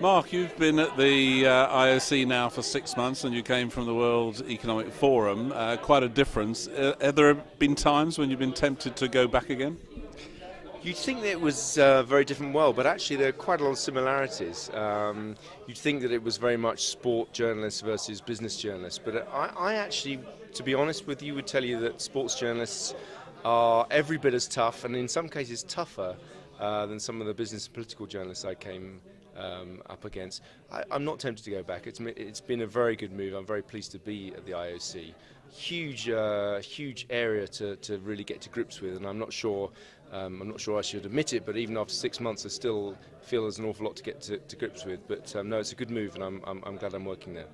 Mark, you've been at the IOC now for 6 months and you came from the World Economic Forum. Quite a difference. Have there been times when you've been tempted to go back again? You'd think that it was a very different world, but actually there are quite a lot of similarities. You'd think that it was very much sport journalists versus business journalists, but I actually, to be honest with you, would tell you that sports journalists are every bit as tough, and in some cases tougher, than some of the business and political journalists I came up against. I'm not tempted to go back. It's been a very good move. I'm very pleased to be at the IOC. Huge area to really get to grips with, and I'm not sure I should admit it, but even after 6 months, I still feel there's an awful lot to get to grips with. But no, it's a good move, and I'm glad I'm working there.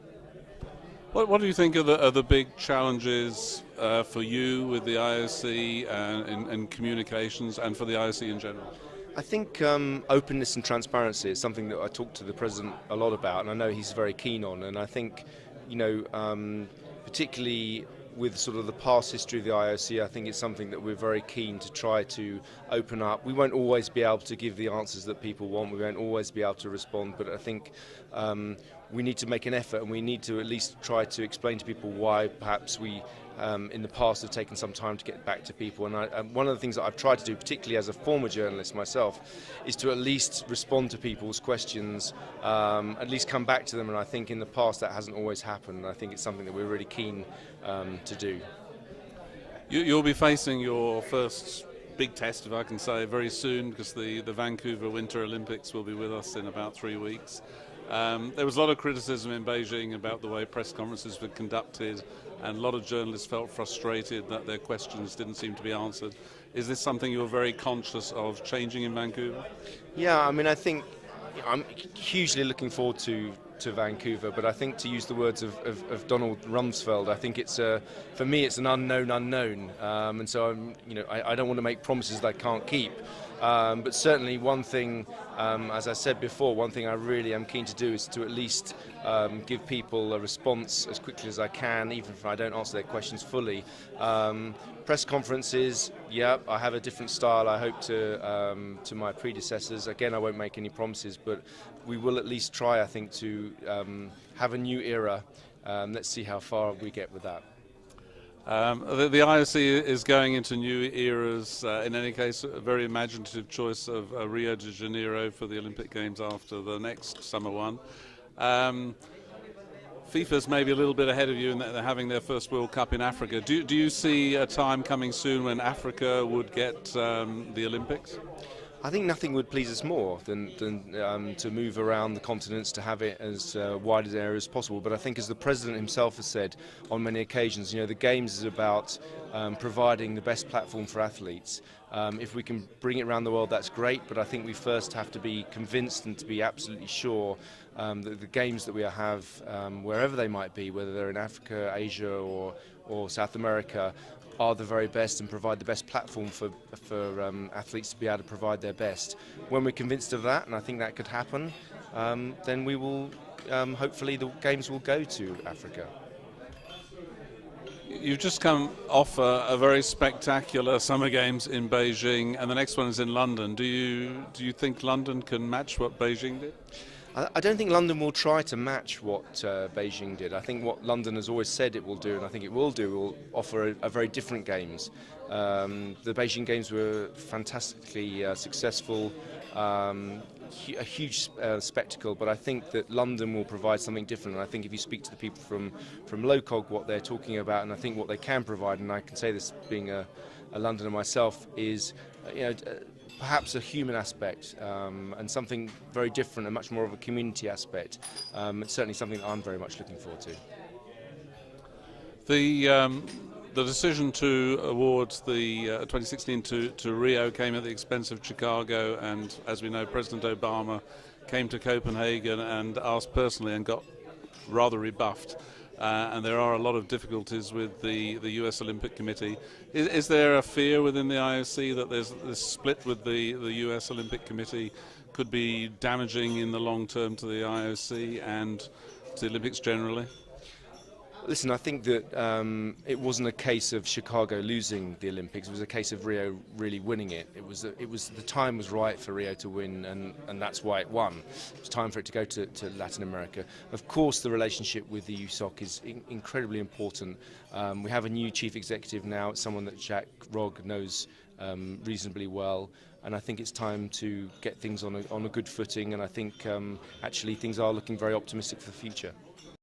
What do you think are the big challenges for you with the IOC and communications, and for the IOC in general? I think openness and transparency is something that I talk to the President a lot about, and I know he's very keen on. And I think, particularly with sort of the past history of the IOC, I think it's something that we're very keen to try to open up. We won't always be able to give the answers that people want. We won't always be able to respond, but I think we need to make an effort, and we need to at least try to explain to people why perhaps we in the past have taken some time to get back to people. And one of the things that I've tried to do, particularly as a former journalist myself, is to at least respond to people's questions, at least come back to them. And I think in the past that hasn't always happened. And I think it's something that we're really keen to do. You'll be facing your first big test, if I can say, very soon, because the Vancouver Winter Olympics will be with us in about 3 weeks. There was a lot of criticism in Beijing about the way press conferences were conducted, and a lot of journalists felt frustrated that their questions didn't seem to be answered. Is this something you're very conscious of changing in Vancouver? Yeah, I mean, I think I'm hugely looking forward to Vancouver, but I think, to use the words of Donald Rumsfeld, I think it's for me it's an unknown, and so I don't want to make promises that I can't keep. But certainly one thing, as I said before, one thing I really am keen to do is to at least give people a response as quickly as I can, even if I don't answer their questions fully. Press conferences, yeah, I have a different style, I hope, to my predecessors. Again, I won't make any promises, but we will at least try, I think, to have a new era. Let's see how far we get with that. The IOC is going into new eras. In any case, a very imaginative choice of Rio de Janeiro for the Olympic Games after the next summer one. FIFA's maybe a little bit ahead of you in that they're having their first World Cup in Africa. Do you see a time coming soon when Africa would get the Olympics? I think nothing would please us more than to move around the continents, to have it as wide an area as possible. But I think, as the President himself has said on many occasions, the Games is about providing the best platform for athletes. If we can bring it around the world, that's great, but I think we first have to be convinced and to be absolutely sure that the Games that we have, wherever they might be, whether they're in Africa, Asia or South America, are the very best and provide the best platform for athletes to be able to provide their best. When we're convinced of that, and I think that could happen, then we will, hopefully the Games will go to Africa. You've just come off a very spectacular Summer Games in Beijing, and the next one is in London. Do you think London can match what Beijing did? I don't think London will try to match what Beijing did. I think what London has always said it will do, and I think it will offer a very different Games. The Beijing Games were fantastically successful, a huge spectacle, but I think that London will provide something different. And I think if you speak to the people from LOCOG, what they're talking about, and I think what they can provide, and I can say this being a Londoner myself, is perhaps a human aspect, and something very different and much more of a community aspect. It's certainly something that I'm very much looking forward to. The decision to award the 2016 to Rio came at the expense of Chicago, and as we know, President Obama came to Copenhagen and asked personally and got rather rebuffed. And there are a lot of difficulties with the US Olympic Committee. Is there a fear within the IOC that there's this split with the US Olympic Committee could be damaging in the long term to the IOC and to the Olympics generally? Listen, I think that it wasn't a case of Chicago losing the Olympics. It was a case of Rio really winning it. It was the time was right for Rio to win, and that's why it won. It was time for it to go to Latin America. Of course, the relationship with the USOC is incredibly important. We have a new chief executive now. It's someone that Jack Rogge knows reasonably well. And I think it's time to get things on a good footing. And I think actually things are looking very optimistic for the future.